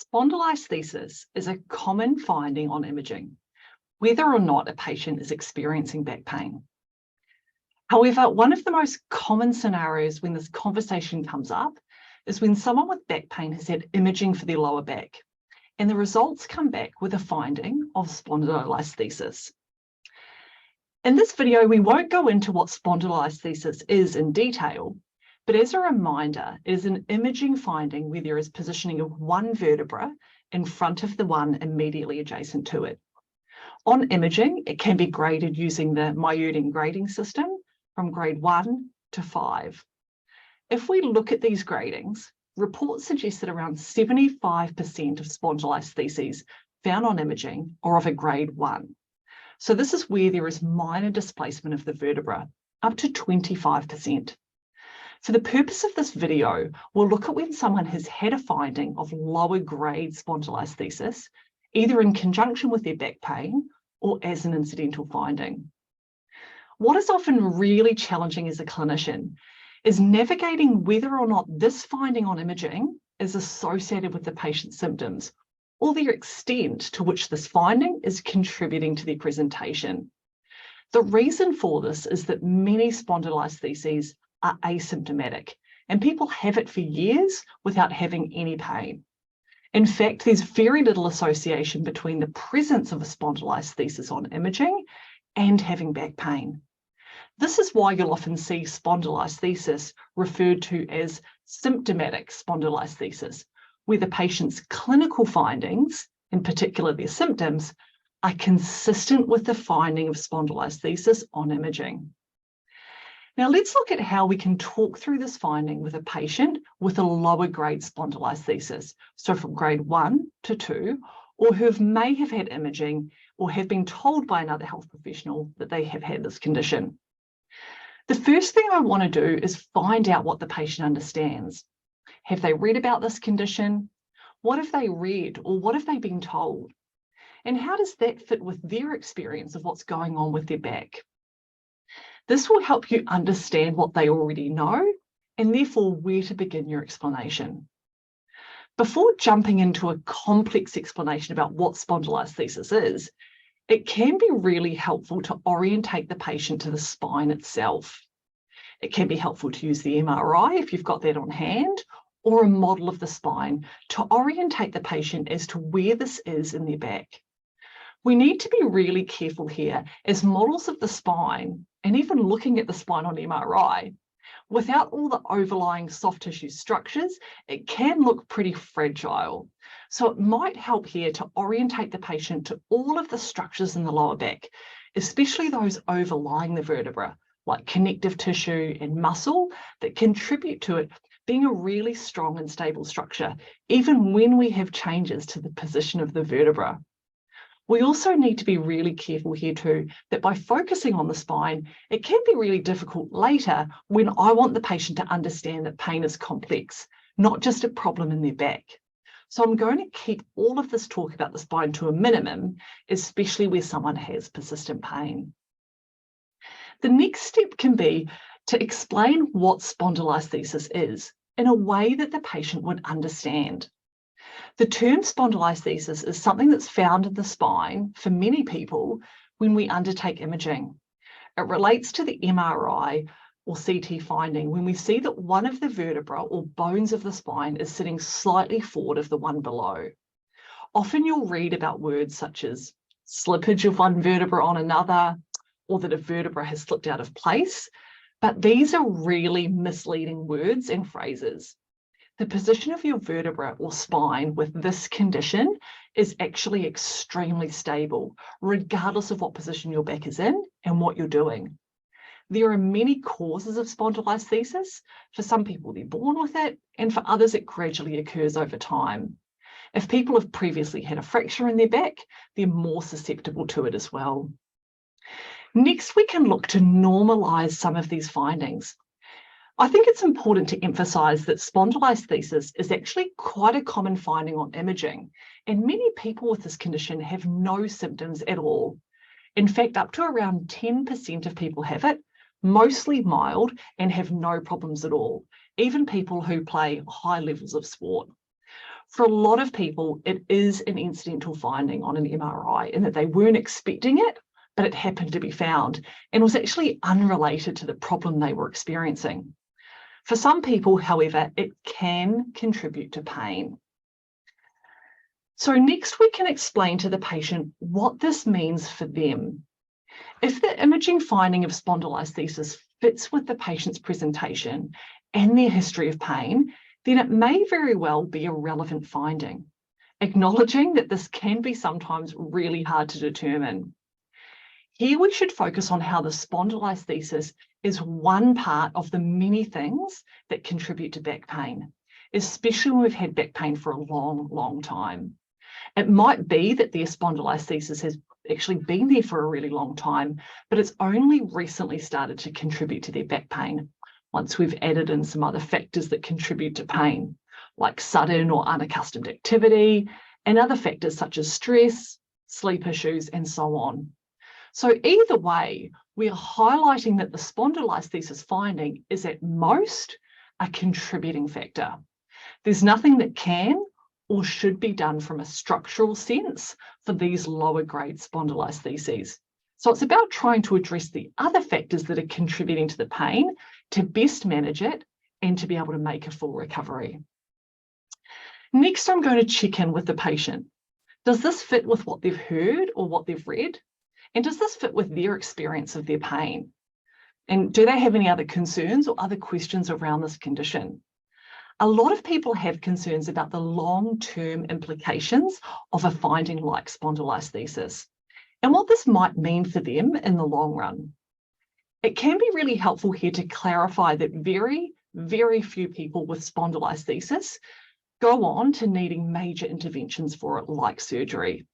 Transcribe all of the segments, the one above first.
Spondylolisthesis is a common finding on imaging, whether or not a patient is experiencing back pain. However, one of the most common scenarios when this conversation comes up is when someone with back pain has had imaging for their lower back, and the results come back with a finding of spondylolisthesis. In this video, we won't go into what spondylolisthesis is in detail, but as a reminder, it is an imaging finding where there is positioning of one vertebra in front of the one immediately adjacent to it. On imaging, it can be graded using the Myerding grading system from grade 1 to 5. If we look at these gradings, reports suggest that around 75% of spondylolistheses found on imaging are of a grade 1. So this is where there is minor displacement of the vertebra, up to 25%. For the purpose of this video, we'll look at when someone has had a finding of lower grade spondylolisthesis, either in conjunction with their back pain or as an incidental finding. What is often really challenging as a clinician is navigating whether or not this finding on imaging is associated with the patient's symptoms or the extent to which this finding is contributing to their presentation. The reason for this is that many spondylolistheses are asymptomatic, and people have it for years without having any pain. In fact, there's very little association between the presence of a spondylolisthesis on imaging and having back pain. This is why you'll often see spondylolisthesis referred to as symptomatic spondylolisthesis, where the patient's clinical findings, in particular their symptoms, are consistent with the finding of spondylolisthesis on imaging. Now let's look at how we can talk through this finding with a patient with a lower grade spondylolisthesis, so from grade 1 to 2, or who may have had imaging or have been told by another health professional that they have had this condition. The first thing I want to do is find out what the patient understands. Have they read about this condition? What have they read, or what have they been told? And how does that fit with their experience of what's going on with their back? This will help you understand what they already know and therefore where to begin your explanation. Before jumping into a complex explanation about what spondylolisthesis is, it can be really helpful to orientate the patient to the spine itself. It can be helpful to use the MRI if you've got that on hand, or a model of the spine to orientate the patient as to where this is in their back. We need to be really careful here, as models of the spine, and even looking at the spine on MRI, without all the overlying soft tissue structures, it can look pretty fragile. So it might help here to orientate the patient to all of the structures in the lower back, especially those overlying the vertebra, like connective tissue and muscle, that contribute to it being a really strong and stable structure, even when we have changes to the position of the vertebra. We also need to be really careful here too, that by focusing on the spine, it can be really difficult later when I want the patient to understand that pain is complex, not just a problem in their back. So I'm going to keep all of this talk about the spine to a minimum, especially where someone has persistent pain. The next step can be to explain what spondylolisthesis is in a way that the patient would understand. The term spondylolisthesis is something that's found in the spine for many people when we undertake imaging. It relates to the MRI or CT finding when we see that one of the vertebrae or bones of the spine is sitting slightly forward of the one below. Often you'll read about words such as slippage of one vertebra on another, or that a vertebra has slipped out of place, but these are really misleading words and phrases. The position of your vertebra or spine with this condition is actually extremely stable, regardless of what position your back is in and what you're doing. There are many causes of spondylolisthesis. For some people, they're born with it, and for others, it gradually occurs over time. If people have previously had a fracture in their back, they're more susceptible to it as well. Next, we can look to normalize some of these findings. I think it's important to emphasize that spondylolisthesis is actually quite a common finding on imaging, and many people with this condition have no symptoms at all. In fact, up to around 10% of people have it, mostly mild, and have no problems at all, even people who play high levels of sport. For a lot of people, it is an incidental finding on an MRI in that they weren't expecting it, but it happened to be found and was actually unrelated to the problem they were experiencing. For some people, however, it can contribute to pain. So next we can explain to the patient what this means for them. If the imaging finding of spondylolisthesis fits with the patient's presentation and their history of pain, then it may very well be a relevant finding, acknowledging that this can be sometimes really hard to determine. Here we should focus on how the spondylolisthesis is one part of the many things that contribute to back pain, especially when we've had back pain for a long, long time. It might be that their spondylolisthesis has actually been there for a really long time, but it's only recently started to contribute to their back pain once we've added in some other factors that contribute to pain, like sudden or unaccustomed activity, and other factors such as stress, sleep issues, and so on. So either way, we are highlighting that the spondylolisthesis finding is at most a contributing factor. There's nothing that can or should be done from a structural sense for these lower grade spondylolistheses. So it's about trying to address the other factors that are contributing to the pain to best manage it and to be able to make a full recovery. Next, I'm going to check in with the patient. Does this fit with what they've heard or what they've read? And does this fit with their experience of their pain? And do they have any other concerns or other questions around this condition? A lot of people have concerns about the long-term implications of a finding like spondylolisthesis and what this might mean for them in the long run. It can be really helpful here to clarify that very, very few people with spondylolisthesis go on to needing major interventions for it, like surgery.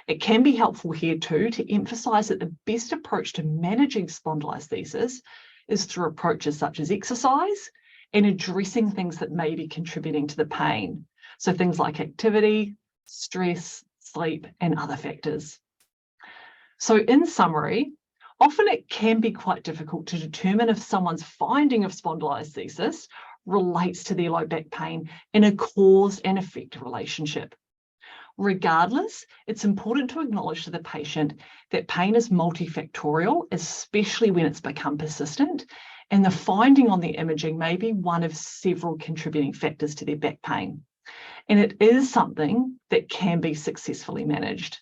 It can be helpful here too to emphasize that the best approach to managing spondylolisthesis is through approaches such as exercise and addressing things that may be contributing to the pain. So things like activity, stress, sleep, and other factors. So in summary, often it can be quite difficult to determine if someone's finding of spondylolisthesis relates to their low back pain in a cause and effect relationship. Regardless, it's important to acknowledge to the patient that pain is multifactorial, especially when it's become persistent, and the finding on the imaging may be one of several contributing factors to their back pain. And it is something that can be successfully managed.